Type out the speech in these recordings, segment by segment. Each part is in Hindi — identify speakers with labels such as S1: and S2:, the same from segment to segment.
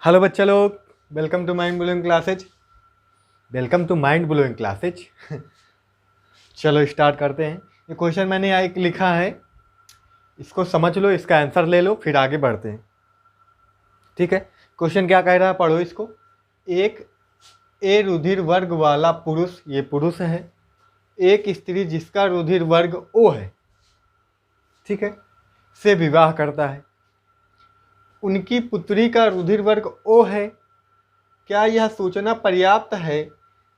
S1: हेलो बच्चा लोग, welcome to mind blowing classes. चलो स्टार्ट करते हैं। ये क्वेश्चन मैंने एक लिखा है, इसको समझ लो, इसका आंसर ले लो, फिर आगे बढ़ते हैं। ठीक है, क्वेश्चन क्या कह रहा है, पढ़ो इसको। एक ए रुधिर वर्ग वाला पुरुष, ये पुरुष है, एक स्त्री जिसका रुधिर वर्ग ओ है, ठीक है, से विवाह करता है। उनकी पुत्री का रुधिर वर्ग ओ है। क्या यह सूचना पर्याप्त है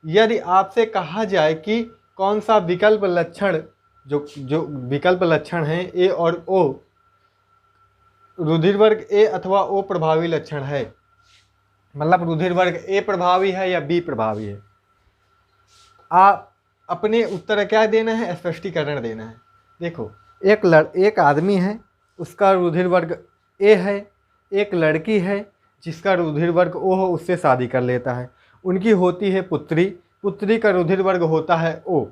S1: यदि आपसे कहा जाए कि कौन सा विकल्प लक्षण, जो जो विकल्प लक्षण है ए और ओ, रुधिर वर्ग ए अथवा ओ प्रभावी लक्षण है? मतलब रुधिर वर्ग ए प्रभावी है या बी प्रभावी है। आप अपने उत्तर क्या देना है, स्पष्टीकरण देना है। देखो, एक आदमी है, उसका रुधिर वर्ग ए है, एक लड़की है जिसका रुधिर वर्ग ओ हो, उससे शादी कर लेता है। उनकी होती है पुत्री, पुत्री का रुधिर वर्ग होता है ओ।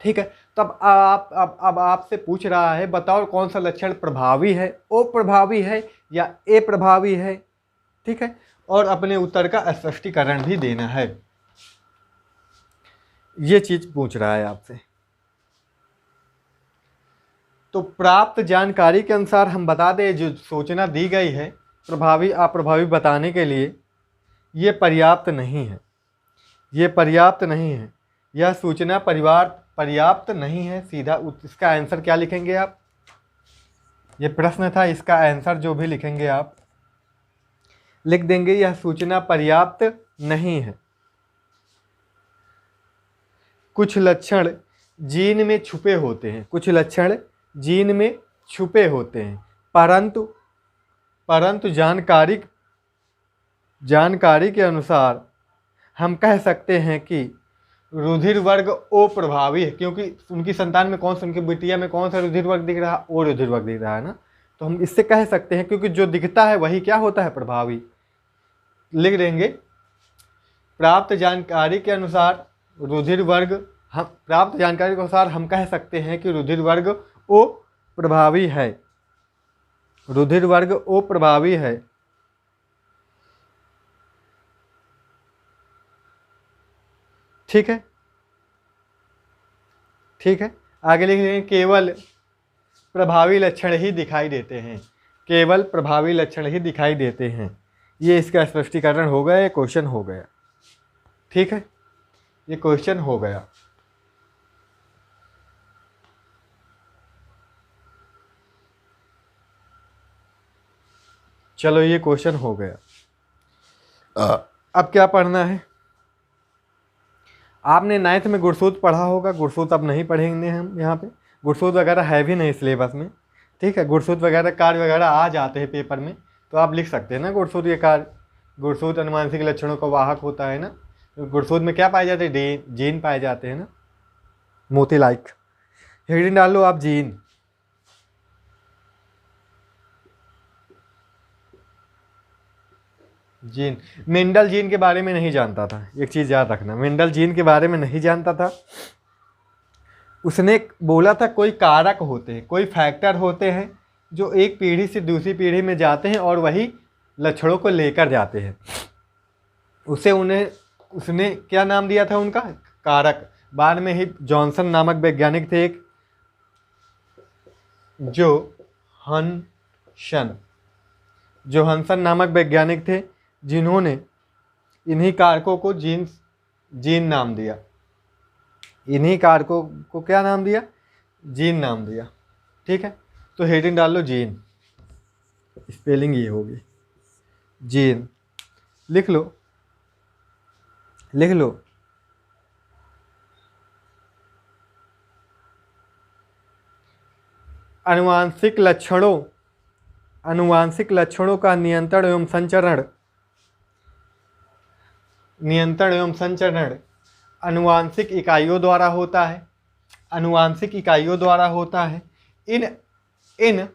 S1: ठीक है, तब अब आपसे पूछ रहा है, बताओ कौन सा लक्षण प्रभावी है, ओ प्रभावी है या ए प्रभावी है। ठीक है, और अपने उत्तर का स्पष्टीकरण भी देना है। ये चीज पूछ रहा है आपसे। तो प्राप्त जानकारी के अनुसार हम बता दें, जो सूचना दी गई है प्रभावी अप्रभावी बताने के लिए, ये पर्याप्त नहीं है, ये पर्याप्त नहीं है, यह सूचना पर्याप्त नहीं है। सीधा इसका आंसर क्या लिखेंगे आप, ये प्रश्न था, इसका आंसर जो भी लिखेंगे आप लिख देंगे यह सूचना पर्याप्त नहीं है। कुछ लक्षण जीन में छुपे होते हैं, कुछ लक्षण जीन में छुपे होते हैं, परंतु जानकारी के अनुसार हम कह सकते हैं कि रुधिर वर्ग ओ प्रभावी है, क्योंकि उनकी संतान में उनकी बिटिया में कौन सा रुधिर वर्ग दिख रहा है, ओ रुधिर वर्ग दिख रहा है ना। तो हम इससे कह सकते हैं, क्योंकि जो दिखता है वही क्या होता है, प्रभावी। लिख देंगे, प्राप्त जानकारी के अनुसार हम कह सकते हैं कि रुधिर वर्ग ओ प्रभावी है, रुधिर वर्ग ओ प्रभावी है। ठीक है, ठीक है, आगे लिख देंगे, केवल प्रभावी लक्षण ही दिखाई देते हैं, केवल प्रभावी लक्षण ही दिखाई देते हैं। ये इसका स्पष्टीकरण हो गया, ये क्वेश्चन हो गया। ठीक है, ये क्वेश्चन हो गया। चलो, ये क्वेश्चन हो गया। अब क्या पढ़ना है, आपने 9th में गुरसूत पढ़ा होगा। गुरसूत अब नहीं पढ़ेंगे हम यहाँ पे, गुरसूत वगैरह है भी नहीं सिलेबस में। ठीक है, गुरसूत वगैरह कार्य वगैरह आ जाते हैं पेपर में, तो आप लिख सकते हैं ना गुरसूत के कार्य। गुरसूत अनुवांशिक लक्षणों का वाहक होता है ना। तो गुरसूत में क्या पाए जाते हैं, जीन पाए जाते हैं ना, मोती लाइक। हेडिंग डाल लो आप, जीन। जीन, मेंडल जीन के बारे में नहीं जानता था, एक चीज़ याद रखना, मेंडल जीन के बारे में नहीं जानता था। उसने बोला था कोई कारक होते हैं, कोई फैक्टर होते हैं जो एक पीढ़ी से दूसरी पीढ़ी में जाते हैं और वही लक्षणों को लेकर जाते हैं। उसने क्या नाम दिया था उनका, कारक। बाद में ही जॉनसन नामक वैज्ञानिक थे, एक जोहन्सन नामक वैज्ञानिक थे, जिन्होंने इन्हीं कारकों को जीन नाम दिया। इन्हीं कारकों को क्या नाम दिया, जीन नाम दिया। ठीक है, तो हेडिंग डाल लो जीन, स्पेलिंग ये होगी जीन। लिख लो, लिख लो। अनुवांशिक लक्षणों का नियंत्रण एवं संचरण अनुवांशिक इकाइयों द्वारा होता है, अनुवांशिक इकाइयों द्वारा होता है। इन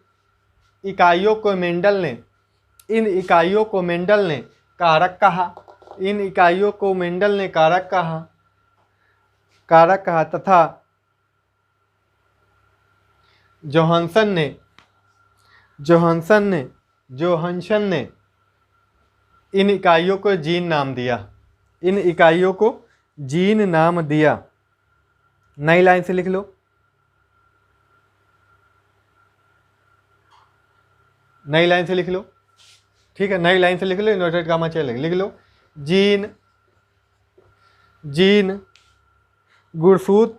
S1: इकाइयों को मेंडल ने कारक कहा, इन इकाइयों को मेंडल ने कारक कहा तथा जोहानसन ने इन इकाइयों को जीन नाम दिया, इन इकाइयों को जीन नाम दिया। नई लाइन से लिख लो, नई लाइन से लिख लो, ठीक है, नई लाइन से लिख लो, इन्वर्टेड कामा चले लिख लो। जीन, जीन गुणसूत्र,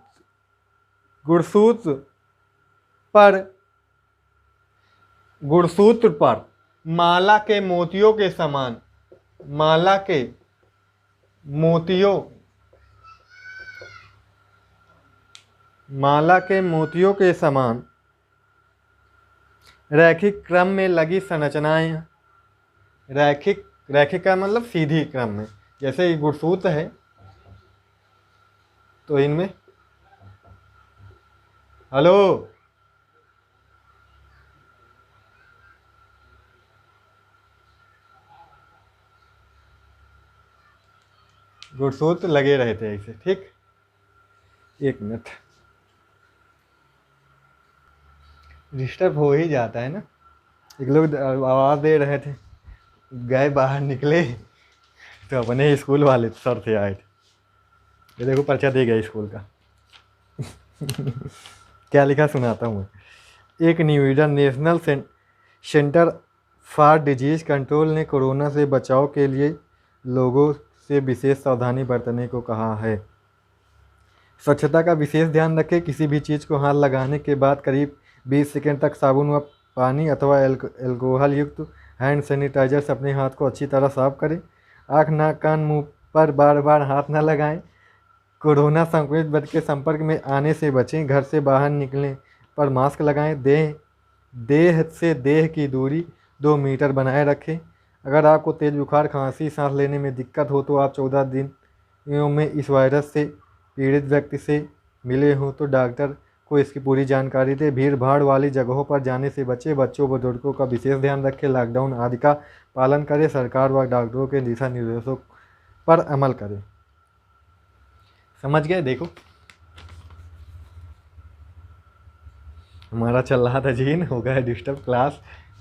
S1: गुणसूत्र पर, गुणसूत्र पर माला के मोतियों के समान, माला के मोतियों, माला के मोतियों के समान रैखिक क्रम में लगी संरचनाएं, रैखिक, रैखिक का मतलब सीधी क्रम में, जैसे ये गुणसूत्र है तो इनमें, हेलो, गुणसूत्र लगे रहते हैं ऐसे, ठीक। एक मिनट, डिस्टर्ब हो ही जाता है ना। एक लोग आवाज़ दे रहे थे, गए बाहर निकले तो अपने ही स्कूल वाले सर थे आए थे, ये देखो पर्चा दे गया स्कूल का क्या लिखा सुनाता हूँ। एक निवेदन, national centre for disease control ने कोरोना से बचाव के लिए लोगों से विशेष सावधानी बरतने को कहा है। स्वच्छता का विशेष ध्यान रखें। किसी भी चीज़ को हाथ लगाने के बाद करीब 20 सेकंड तक साबुन व पानी अथवा एल्कोहल युक्त हैंड सैनिटाइजर से अपने हाथ को अच्छी तरह साफ करें। आँख, नाक, कान, मुंह पर बार बार हाथ न लगाएं। कोरोना संक्रमित व्यक्ति के संपर्क में आने से बचें। घर से बाहर निकलने पर मास्क लगाएं। देह से देह की दूरी 2 मीटर बनाए रखें। अगर आपको तेज़ बुखार, खांसी, सांस लेने में दिक्कत हो तो आप 14 दिनों में इस वायरस से पीड़ित व्यक्ति से मिले हों तो डॉक्टर को इसकी पूरी जानकारी दें। भीड़ भाड़ वाली जगहों पर जाने से बचें। बच्चों बुजुर्गों का विशेष ध्यान रखें। लॉकडाउन आदि का पालन करें। सरकार व डॉक्टरों के दिशा निर्देशों पर अमल करें। समझ गए? देखो हमारा चल रहा था जीन, हो गया डिस्टर्ब। क्लास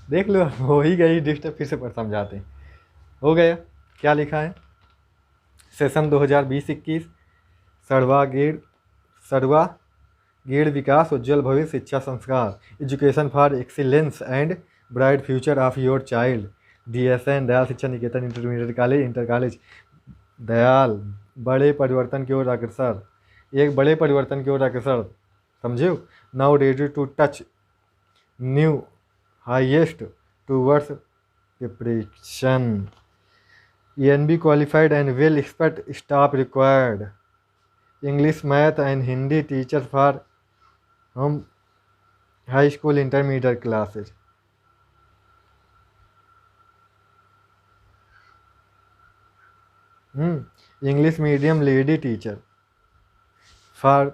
S1: देख लो, हो ही गई डिस्टर्ब, फिर से पर समझाते हैं। हो गया, क्या लिखा है? सेशन 2020-21 सर्वा गीड़ विकास, उज्जवल भविष्य, शिक्षा संस्कार, education for excellence and bright future of your child, DSN Dayal Shiksha Niketan intermediate college, inter college Dayal, बड़े परिवर्तन की ओर अग्रसर, एक बड़े परिवर्तन की ओर अग्रसर, समझो। Now ready to touch new highest towards preparation, ENB qualified and well expert staff required, English, math and Hindi teacher for हम high school intermediate classes. English medium lady teacher for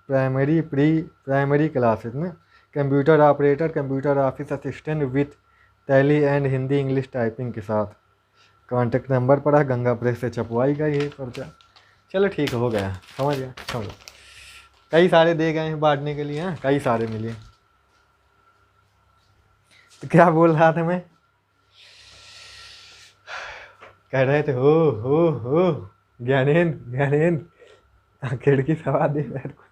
S1: primary, pre primary classes में। Computer operator, computer office assistant with Tally and Hindi English typing के साथ। कॉन्टेक्ट नंबर पड़ा, गंगा प्रेस से छपवाई गई है पर्चा। चलो ठीक हो गया, समझ गया। समझ, कई सारे दे गए हैं बांटने के लिए, हैं कई सारे मिले। तो क्या बोल रहा था मैं? कह रहे थे हो ज्ञानेंद्र खिड़की सवा दे बैठ को।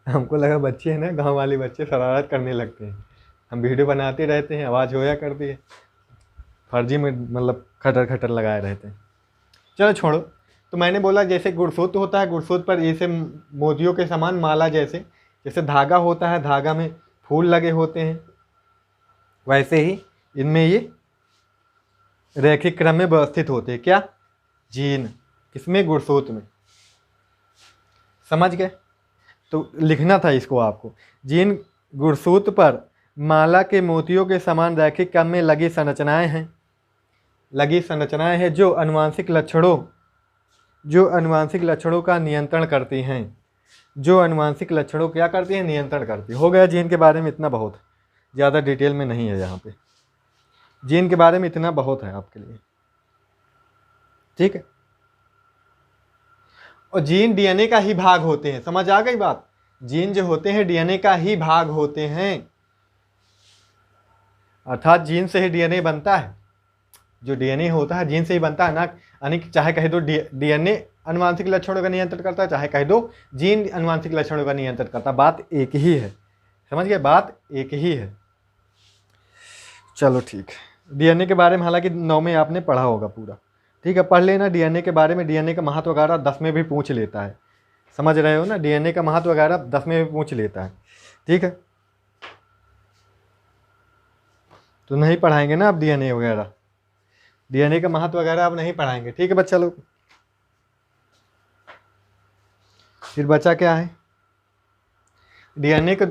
S1: हमको लगा बच्चे हैं ना, गांव वाले बच्चे शरारत करने लगते हैं। हम वीडियो बनाते रहते हैं, आवाज़ होया करती है, फर्जी में मतलब खटर खटर लगाए रहते हैं। चलो छोड़ो। तो मैंने बोला जैसे गुणसूत्र होता है, गुणसूत्र पर ऐसे मोतियों के समान माला जैसे, जैसे धागा होता है, धागा में फूल लगे होते हैं, वैसे ही इनमें ये रैखिक क्रम में व्यवस्थित होते हैं। क्या? जीन। किसमें? गुणसूत्र में। समझ गए? तो लिखना था इसको आपको। जीन गुणसूत्र पर माला के मोतियों के समान रैखिक क्रम में लगी संरचनाएं हैं, लगी संरचनाएं हैं जो अनुवांशिक लक्षणों का नियंत्रण करती हैं। जो अनुवांशिक लक्षणों क्या करती हैं? नियंत्रण करती है। हो गया जीन के बारे में इतना बहुत, ज़्यादा डिटेल में नहीं है यहाँ पे। जीन के बारे में इतना बहुत है आपके लिए, ठीक है। और जीन DNA का ही भाग होते हैं, समझ आ गई बात? जीन जो होते हैं DNA का ही भाग होते हैं, अर्थात जीन से ही DNA बनता है। जो डीएनए होता है जीन से ही बनता है ना, यानी कि चाहे कह दो डीएनए अनुवांशिक लक्षणों का नियंत्रण करता है, चाहे कह दो जीन अनुवांशिक लक्षणों का नियंत्रण करता है, बात एक ही है। समझ गए, बात एक ही है। चलो ठीक है, डीएनए के बारे में हालांकि 9 में आपने पढ़ा होगा पूरा, ठीक है, पढ़ लेना डीएनए के बारे में। डीएनए का महत्व वगैरह 10 में भी पूछ लेता है, समझ रहे हो ना, डीएनए का महत्व वगैरह 10 में भी पूछ लेता है, ठीक है। तो नहीं पढ़ाएंगे ना अब डीएनए वगैरह, डीएनए का महत्व वगैरह अब नहीं पढ़ाएंगे, ठीक है बच्चा लोग। फिर बचा क्या है, डीएनए का,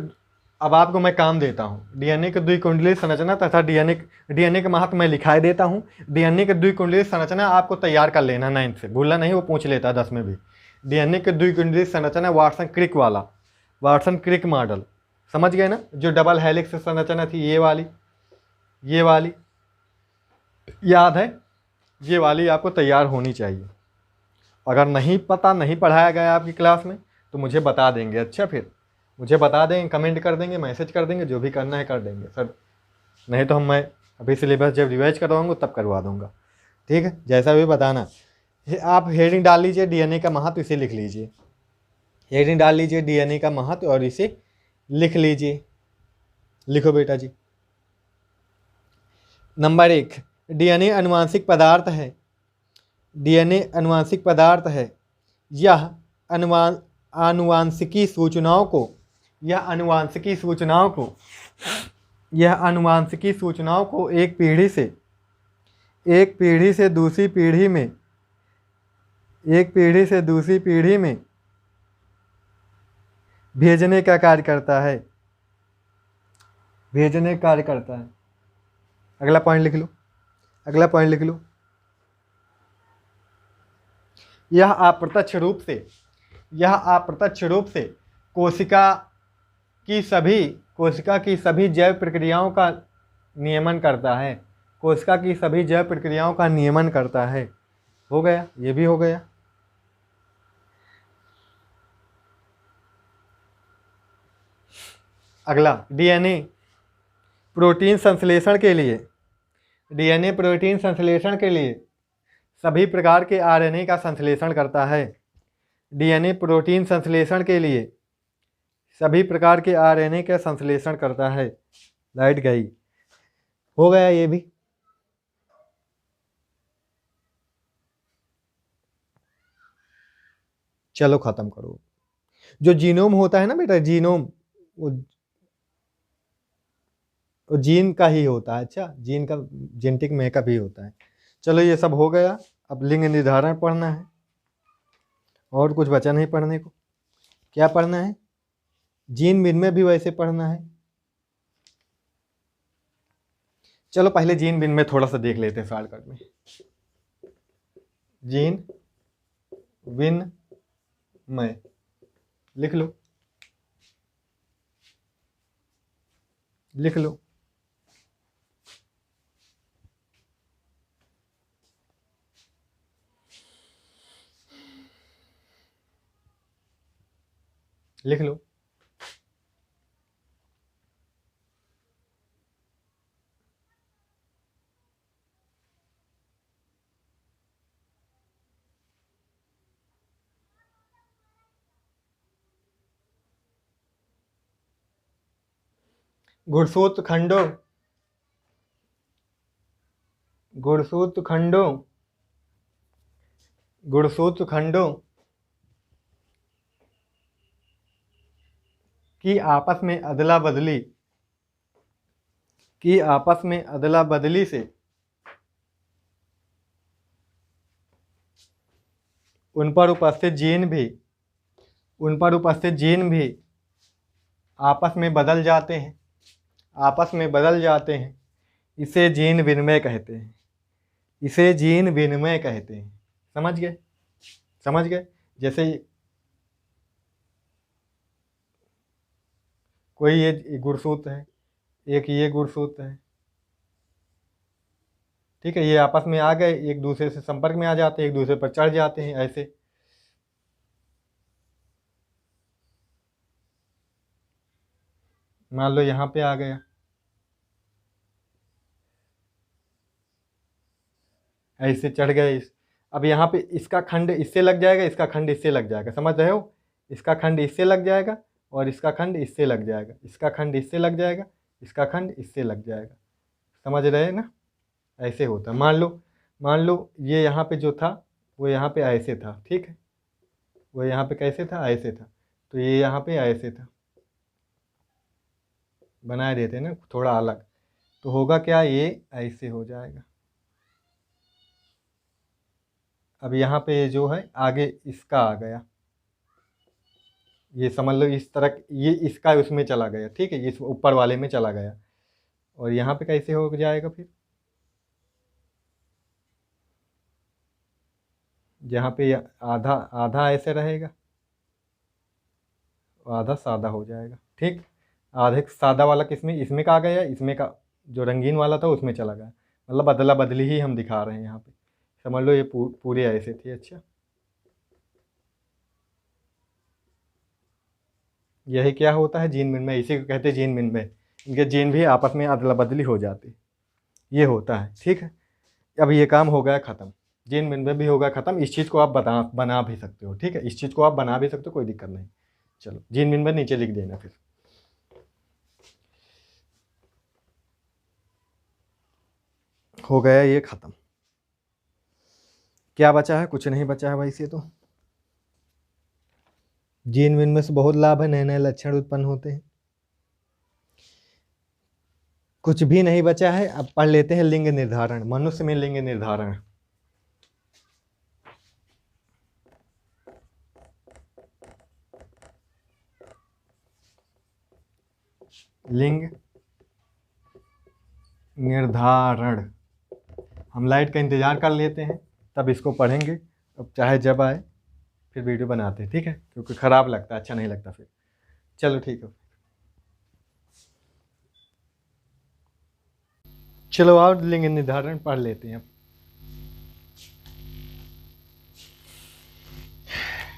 S1: अब आपको मैं काम देता हूँ, डीएनए के द्विकुंडलीय संरचना तथा डीएनए का महत्व मैं लिखाए देता हूँ। डीएनए के द्विकुंडलीय संरचना आपको तैयार कर लेना 9th से, भूलना नहीं, वो पूछ लेता है 10 में भी। डीएनए के द्विकुंडलीय संरचना वाटसन क्रिक वाला, वाटसन क्रिक मॉडल, समझ गए ना, जो डबल हेलिक्स संरचना थी, ये वाली याद है, ये वाली आपको तैयार होनी चाहिए। अगर नहीं पता, नहीं पढ़ाया गया आपकी क्लास में तो मुझे बता देंगे, अच्छा फिर मुझे बता देंगे, कमेंट कर देंगे, मैसेज कर देंगे, जो भी करना है कर देंगे सर, नहीं तो मैं अभी सिलेबस जब रिवाइज करवाऊँगा तब करवा दूँगा, ठीक है, जैसा भी बताना। आप हेडिंग डाल लीजिए डीएनए का महत्व, इसे लिख लीजिए, हेडिंग डाल लीजिए डीएनए का महत्व और इसे लिख लीजिए, लिखो बेटा जी। नंबर 1, डीएनए अनुवांशिक पदार्थ है, डीएनए अनुवांशिक पदार्थ है, यह आनुवांशिकी सूचनाओं को, यह आनुवांशिकी सूचनाओं को, यह आनुवांशिकी सूचनाओं को एक पीढ़ी से दूसरी पीढ़ी में, एक पीढ़ी से दूसरी पीढ़ी में भेजने का कार्य करता है, भेजने का कार्य करता है। अगला पॉइंट लिख लो, अगला पॉइंट लिख लो, यह अप्रत्यक्ष रूप से कोशिका की सभी जैव प्रक्रियाओं का नियमन करता है, कोशिका की सभी जैव प्रक्रियाओं का नियमन करता है। हो गया, ये भी हो गया। अगला, डीएनए प्रोटीन संश्लेषण के लिए, डीएनए प्रोटीन संश्लेषण के लिए सभी प्रकार के आरएनए का संश्लेषण करता है, डीएनए प्रोटीन संश्लेषण के लिए सभी प्रकार के आरएनए का संश्लेषण करता है। लाइट गई, हो गया ये भी। चलो खत्म करो। जो जीनोम होता है ना बेटा, जीनोम वो जीन का ही होता है, अच्छा, जीन का जेनेटिक मेकअप ही होता है। चलो ये सब हो गया, अब लिंग निर्धारण पढ़ना है, और कुछ बचा नहीं पढ़ने को। क्या पढ़ना है, जीन विनिमय भी वैसे पढ़ना है। चलो पहले जीन विनिमय थोड़ा सा देख लेते हैं शॉर्टकट में। जीन विनिमय लिख लो, लिख लो, लिख लो। गुणसूत्र खंडों, गुणसूत्र खंडों, गुणसूत्र खंडों की आपस में अदला बदली, की आपस में अदला बदली से उन पर उपस्थित जीन भी आपस में बदल जाते हैं, आपस में बदल जाते हैं। इसे जीन विनिमय कहते हैं, इसे जीन विनिमय कहते हैं। समझ गए, समझ गए। जैसे कोई ये गुणसूत्र है, एक ये गुणसूत्र है, ठीक है, ये आपस में आ गए, एक दूसरे से संपर्क में आ जाते हैं, एक दूसरे पर चढ़ जाते हैं, ऐसे। मान लो यहाँ पे आ गया, ऐसे चढ़ गए अब यहाँ पे इसका खंड इससे लग जाएगा, इसका खंड इससे लग जाएगा, समझ रहे हो? इसका खंड इससे लग जाएगा और इसका खंड इससे लग जाएगा, इसका खंड इससे लग जाएगा, इसका खंड इससे लग जाएगा, समझ रहे हैं ना? ऐसे होता है। मान लो ये यहाँ पे जो था वो यहाँ पे ऐसे था, ठीक है, वो यहाँ पे कैसे था, ऐसे था, तो ये यहाँ पे ऐसे था, बना देते हैं ना थोड़ा अलग, तो होगा क्या, ये ऐसे हो जाएगा। अब यहाँ पे जो है आगे इसका आ गया, ये समझ लो इस तरह, ये इसका उसमें चला गया, ठीक है, इस ऊपर वाले में चला गया, और यहाँ पे कैसे हो जाएगा फिर, यहाँ पे आधा आधा ऐसे रहेगा, आधा सादा हो जाएगा, ठीक। आधे सादा वाला किसमें, इसमें का आ गया, इसमें का जो रंगीन वाला था उसमें चला गया, मतलब बदला बदली ही हम दिखा रहे हैं यहाँ पे, समझ लो ये पूरे ऐसे थे। अच्छा, यही क्या होता है, जीन मिनमय, इसी को कहते हैं जीन मिनमय। इनके जीन भी आपस में अदला बदली हो जाती, ये होता है, ठीक है। अब ये काम हो गया ख़त्म, जीन मिनमय भी होगा ख़त्म। इस चीज़ को आप बना भी सकते हो, ठीक है, इस चीज़ को आप बना भी सकते हो, कोई दिक्कत नहीं। चलो जीन मिनमय नीचे लिख देना फिर। हो गया ये ख़त्म। क्या बचा है, कुछ नहीं बचा है भाई से। तो जीन विन में से बहुत लाभ है, नए नए लक्षण उत्पन्न होते हैं। कुछ भी नहीं बचा है। अब पढ़ लेते हैं लिंग निर्धारण। मनुष्य में लिंग निर्धारण, लिंग निर्धारण। हम लाइट का इंतज़ार कर लेते हैं, तब इसको पढ़ेंगे। अब चाहे जब आए फिर वीडियो बनाते हैं, ठीक है, क्योंकि ख़राब लगता है, अच्छा नहीं लगता फिर। चलो ठीक है, चलो आओ लिंग निर्धारण पढ़ लेते हैं।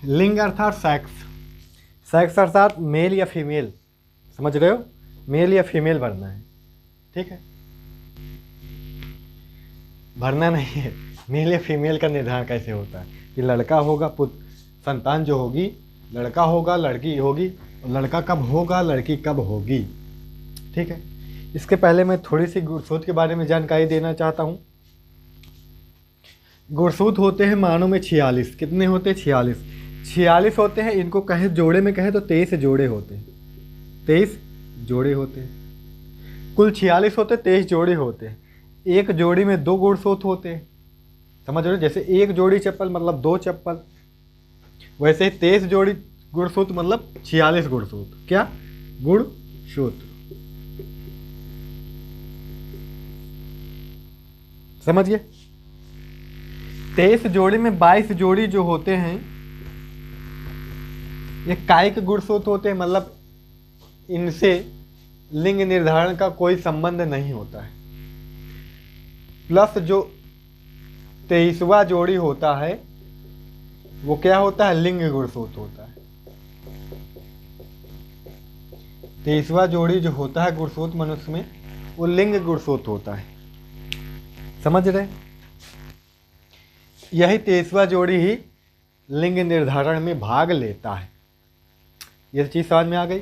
S1: लिंग अर्थात सेक्स, सेक्स अर्थात मेल या फीमेल, समझ रहे हो, मेल या फीमेल भरना है, ठीक है, भरना नहीं है। मेल या फीमेल का निर्धारण कैसे होता है कि लड़का होगा, पुत्र संतान जो होगी, लड़का होगा लड़की होगी, और लड़का कब होगा लड़की कब होगी, ठीक है। इसके पहले मैं थोड़ी सी गुणसूत्र के बारे में जानकारी देना चाहता हूँ। गुणसूत्र होते हैं मानव में 46। कितने होते हैं, 46। 46 होते हैं। इनको कहे जोड़े में कहे तो 23 जोड़े होते हैं, 23 जोड़े होते हैं। कुल 46 होते, 23 जोड़े होते हैं। एक जोड़ी में 2 गुणसूत्र होते हैं, समझ रहे हो, जैसे एक जोड़ी चप्पल मतलब 2 चप्पल, वैसे ही 23 जोड़ी गुणसूत्र मतलब 46 गुणसूत्र। क्या गुणसूत्र, समझिए। 23 जोड़ी में 22 जोड़ी जो होते हैं ये कायिक गुणसूत्र होते हैं, मतलब इनसे लिंग निर्धारण का कोई संबंध नहीं होता है। प्लस जो 23वां जोड़ी होता है वो क्या होता है, लिंग गुणसूत्र होता है। 23वां जोड़ी जो होता है गुणसूत्र मनुष्य में, वो लिंग गुणसूत्र होता है, समझ रहे। यही 23वां जोड़ी ही लिंग निर्धारण में भाग लेता है। यह चीज़ समझ में आ गई।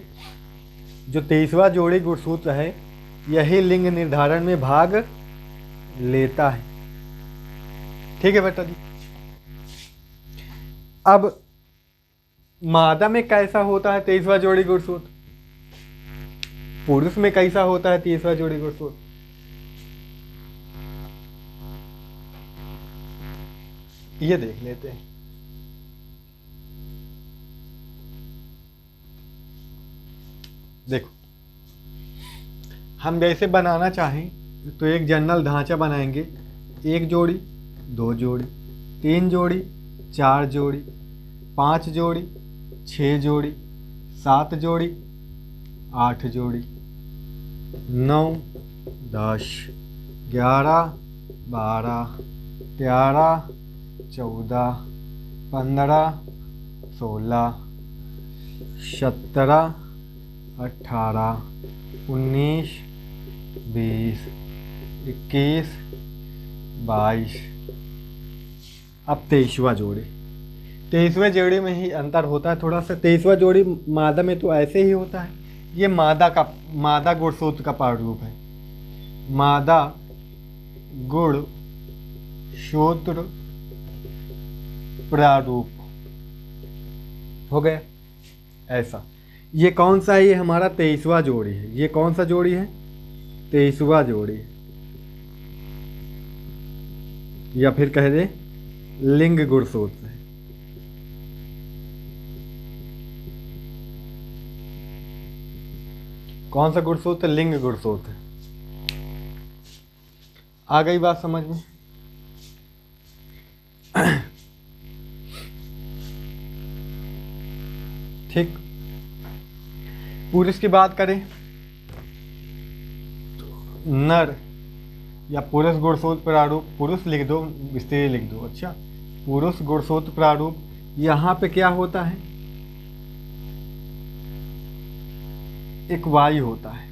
S1: जो 23वां जोड़ी गुणसूत्र है यही लिंग निर्धारण में भाग लेता है, ठीक है बेटा जी। अब मादा में कैसा होता है 23वां जोड़ी गुणसूत्र, पुरुष में कैसा होता है 23वां जोड़ी गुणसूत्र, ये देख लेते हैं। देखो, हम जैसे बनाना चाहें तो एक जनरल ढांचा बनाएंगे। 1 जोड़ी, 2 जोड़ी, 3 जोड़ी, 4 जोड़ी, 5 जोड़ी, 6 जोड़ी, 7 जोड़ी, 8 जोड़ी, 9, 10, 11, 12, 13, 14, 15, 16, 17, 18, 19, 20, 21, 22, अब 23वां जोड़ी, 23वें जोड़ी में ही अंतर होता है थोड़ा सा। 23वां जोड़ी मादा में तो ऐसे ही होता है, ये मादा गुणसूत्र का प्रारूप है। मादा गुणसूत्र प्रारूप हो गया ऐसा। ये कौन सा है? ये हमारा 23वां जोड़ी है। ये कौन सा जोड़ी है? 23वां जोड़ी है, या फिर कह दे लिंग गुणसूत्र है। कौन सा गुणसूत्र? लिंग गुणसूत्र। आ गई बात समझ में? ठीक। पुरुष की बात करें, नर या पुरुष गुणसूत्र प्रारूप, पुरुष लिख दो, स्त्री लिख दो। अच्छा, पुरुष गुणसूत्र प्रारूप, यहाँ पे क्या होता है? एक वायु होता है,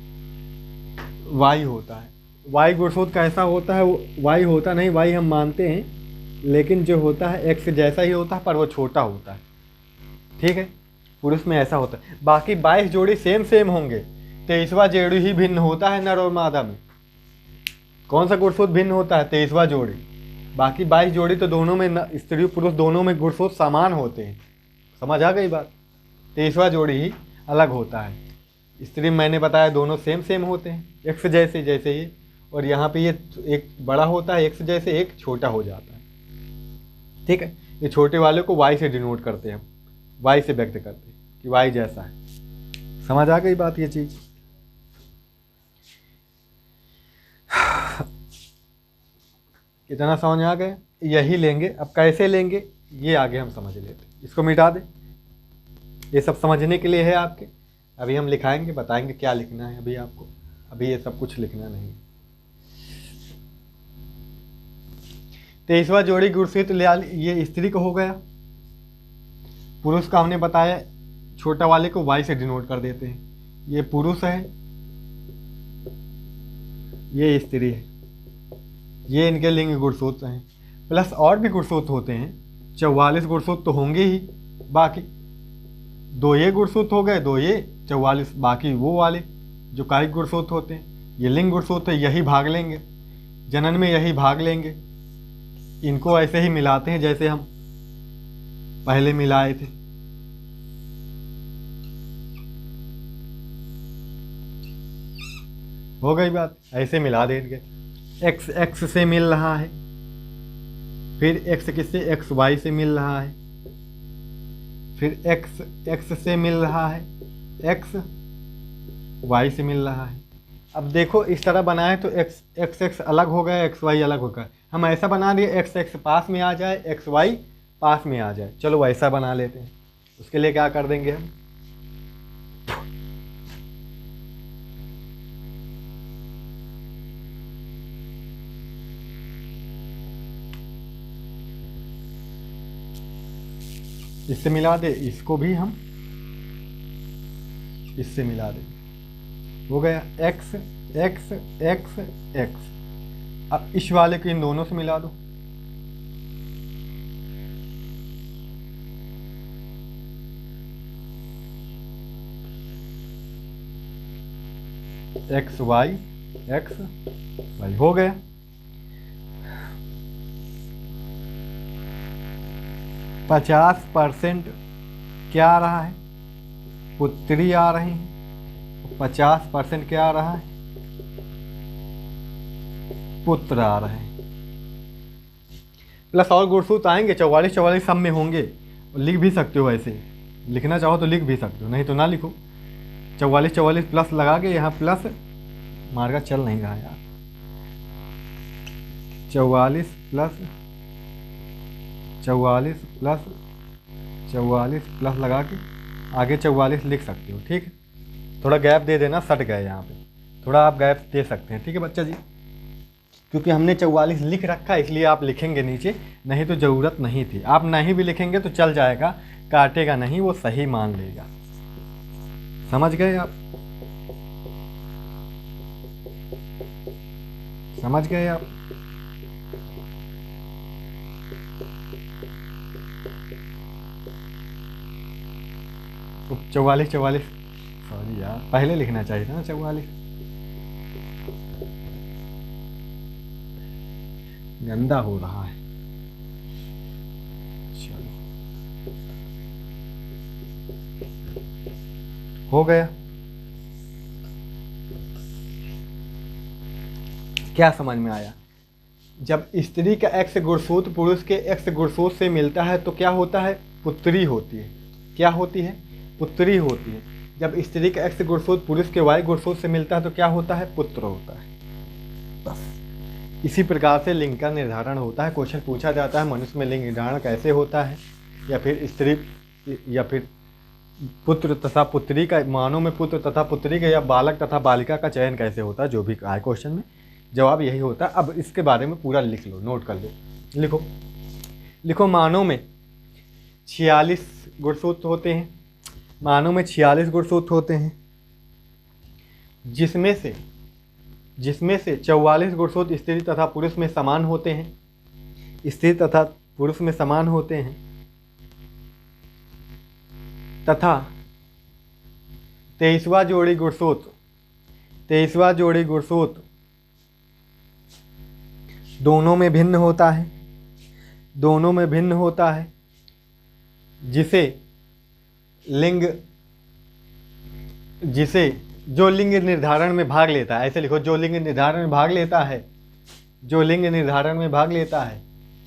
S1: वायु होता है। वायु गुणसूत्र कैसा होता है? वो वायु होता नहीं, वायु हम मानते हैं, लेकिन जो होता है एक्स जैसा ही होता है, पर वो छोटा होता है। ठीक है, पुरुष में ऐसा होता है। बाकी 22 जोड़ी सेम होंगे, 23वां जोड़ी ही भिन्न होता है नर और मादा में। कौन सा गुणसूत्र भिन्न होता है? 23वां जोड़ी। बाकी 22 जोड़ी तो दोनों में, स्त्री पुरुष दोनों में गुणसूत्र समान होते हैं। समझ आ गई बात? 23वां जोड़ी ही अलग होता है। स्त्री मैंने बताया दोनों सेम होते हैं, एक्स जैसे ही। और यहाँ पे ये एक बड़ा होता है एक्स जैसे, एक छोटा हो जाता है। ठीक है, ये छोटे वाले को वाई से डिनोट करते हैं, वाई से व्यक्त करते हैं कि वाई जैसा है। समझ आ गई बात? ये चीज इतना समझ आ गए? यही लेंगे। अब कैसे लेंगे ये आगे हम समझ लेते। इसको मिटा दे, ये सब समझने के लिए है आपके। अभी हम लिखाएंगे, बताएंगे क्या लिखना है अभी आपको। अभी ये सब कुछ लिखना नहीं। 23वां जोड़ी गुणसूत्र ये स्त्री को हो गया। पुरुष का हमने बताया, छोटा वाले को वाई से डिनोट कर देते हैं। ये पुरुष है, ये स्त्री है, ये इनके लिंग गुणसूत्र हैं। प्लस और भी गुणसूत्र होते हैं, 44 गुणसूत्र तो होंगे ही। बाकी 2 ये गुणसूत्र हो गए, 2 ये, 44 बाकी वो वाले जो कायिक गुणसूत्र होते हैं। ये लिंग गुणसूत्र है, यही भाग लेंगे, जनन में यही भाग लेंगे। इनको ऐसे ही मिलाते हैं जैसे हम पहले मिलाए थे। हो गई बात? ऐसे मिला देंगे। एक्स एक्स से मिल रहा है, फिर एक्स किससे? एक्स वाई से मिल रहा है, फिर एक्स एक्स से मिल रहा है, एक्स वाई से मिल रहा है। अब देखो इस तरह बनाए तो एक्स एक्स अलग हो गया, एक्स वाई अलग हो गया। हम ऐसा बना दिए एक्स एक्स पास में आ जाए, एक्स वाई पास में आ जाए। चलो वैसा बना लेते हैं। उसके लिए क्या कर देंगे हम? इससे मिला दे, इसको भी हम इससे मिला दें। हो गया एक्स एक्स एक्स एक्स। अब इस वाले को इन दोनों से मिला दो। एक्स वाई हो गया। पचास % क्या आ रहा है? पुत्री आ रही है। 50% क्या आ रहा है? पुत्र आ रहे हैं। प्लस और गुणसूत्र आएंगे, 44 सब में होंगे। लिख भी सकते हो, ऐसे लिखना चाहो तो लिख भी सकते हो, नहीं तो ना लिखो। 44 प्लस लगा के, यहाँ प्लस मार्गा चल नहीं रहा यार। 44 प्लस लगा के आगे 44 लिख सकते हो। ठीक है, थोड़ा गैप दे देना, सट गए यहाँ पे, थोड़ा आप गैप दे सकते हैं। ठीक है बच्चा जी, क्योंकि हमने 44 लिख रखा है इसलिए आप लिखेंगे नीचे, नहीं तो ज़रूरत नहीं थी। आप नहीं भी लिखेंगे तो चल जाएगा, काटेगा नहीं, वो सही मान लेगा। समझ गए आप? समझ गए आप? 44 44, सॉरी यार, पहले लिखना चाहिए था ना 44। गंदा हो रहा है। चलो हो गया। क्या समझ में आया? जब स्त्री का एक्स गुणसूत्र पुरुष के एक्स गुणसूत्र से मिलता है तो क्या होता है? पुत्री होती है। क्या होती है? पुत्री होती है। जब स्त्री का एक्स गुणसूत्र पुरुष के वाई गुणसूत्र से मिलता है तो क्या होता है? पुत्र होता है। बस इसी प्रकार से लिंग का निर्धारण होता है। क्वेश्चन पूछा जाता है मनुष्य में लिंग निर्धारण कैसे होता है, या फिर स्त्री या फिर पुत्र तथा पुत्री का, मानव में पुत्र तथा पुत्री का या बालक तथा बालिका का चयन कैसे होता है, जो भी आए क्वेश्चन में जवाब यही होता है। अब इसके बारे में पूरा लिख लो, नोट कर लो। लिखो लिखो मानव में 46 गुणसूत्र होते हैं। मानव में 46 गुणसूत्र होते हैं, जिसमें से 44 गुणसूत्र स्त्री तथा पुरुष में समान होते हैं। स्त्री तथा पुरुष में समान होते हैं तथा 23वां जोड़ी गुणसूत्र दोनों में भिन्न होता है, जो लिंग निर्धारण में भाग लेता है। ऐसे लिखो, जो लिंग निर्धारण में भाग लेता है,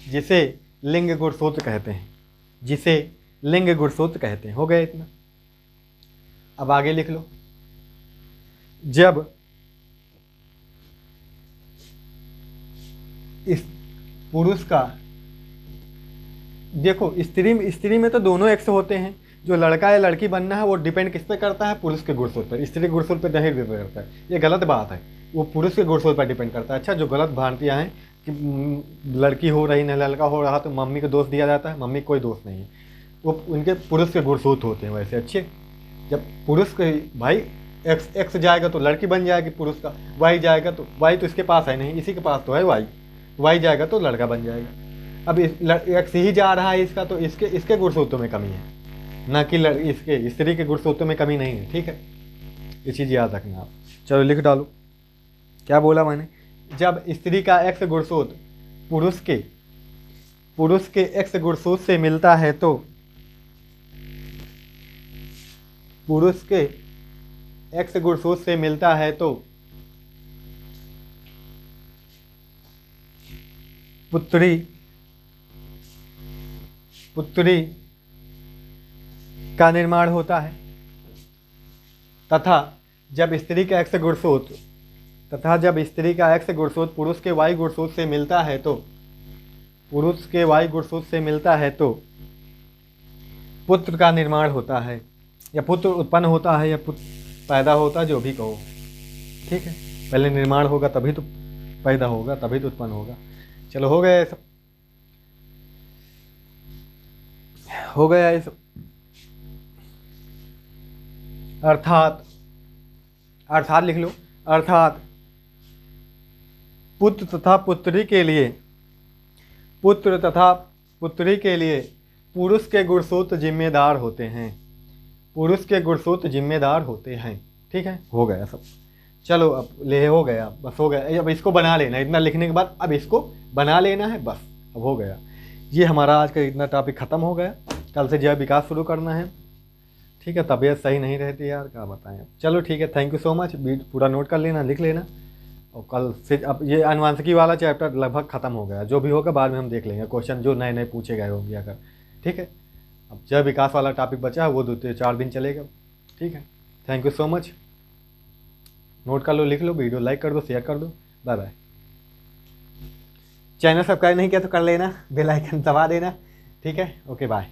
S1: जिसे लिंग गुणसूत्र कहते हैं। हो गया इतना। अब आगे लिख लो। जब इस पुरुष का, देखो स्त्री में तो दोनों एक्स होते हैं। जो लड़का या लड़की बनना है वो डिपेंड किस पे करता है? पुरुष के गुणसूत्र पर। स्त्री के गुणसूत्र पर नहीं डिपेंड करता है, ये गलत बात है। वो पुरुष के गुणसूत्र पर डिपेंड करता है। अच्छा, जो गलत भ्रांतियाँ हैं कि लड़की हो रही न लड़का हो रहा तो मम्मी को दोष दिया जाता है, मम्मी कोई दोष नहीं है, वो उनके पुरुष के गुणसूत्र होते हैं। वैसे अच्छे, जब पुरुष के भाई एक्स जाएगा तो लड़की बन जाएगी, पुरुष का वाई जाएगा तो वाई तो इसके पास है नहीं, इसी के पास तो है वाई जाएगा तो लड़का बन जाएगा। अब एक्स ही जा रहा है इसका, तो इसके गुणसूत्रों में कमी है, ना कि इसके स्त्री के गुणसूत्रों में कमी नहीं है। ठीक है, ये चीज़ याद रखना आप। चलो लिख डालो, क्या बोला मैंने? जब स्त्री का एक्स गुणसूत्र पुरुष के एक्स गुणसूत्र से मिलता है तो पुरुष के एक्स गुणसूत्र से मिलता है तो पुत्री का निर्माण होता है। तथा जब स्त्री का एक्स गुणसूत्र पुरुष के वाई गुणसूत्र से मिलता है तो पुत्र का निर्माण होता है, या पुत्र उत्पन्न होता है, या पुत्र पैदा होता है, जो भी कहो। ठीक है, पहले निर्माण होगा तभी तो पैदा होगा, तभी तो उत्पन्न होगा। चलो हो गया ये सब, अर्थात लिख लो। अर्थात पुत्र तथा पुत्री के लिए पुरुष के गुणसूत्र जिम्मेदार होते हैं। ठीक है, हो गया सब। चलो अब हो गया, बस हो गया। अब इसको बना लेना, इतना लिखने के बाद अब इसको बना लेना है, बस अब हो गया। ये हमारा आज का इतना टॉपिक ख़त्म हो गया। कल से जय विकास शुरू करना है। ठीक है, तबीयत सही नहीं रहती यार, क्या बताएं। चलो ठीक है, थैंक यू सो मच। पूरा नोट कर लेना, लिख लेना। और कल से अब ये अनुवांशिकी वाला चैप्टर लगभग ख़त्म हो गया। जो भी होगा बाद में हम देख लेंगे, क्वेश्चन जो नए पूछे गए होंगे अगर। ठीक है, अब जय विकास वाला टॉपिक बचा है, वो 2-4 दिन चलेगा। ठीक है, thank you so much. Note कर लो, लिख लो, वीडियो लाइक कर दो, शेयर कर दो। Bye bye. चैनल सब्सक्राइब नहीं किया तो कर लेना, बेल आइकन दबा देना। ठीक है, ओके बाय।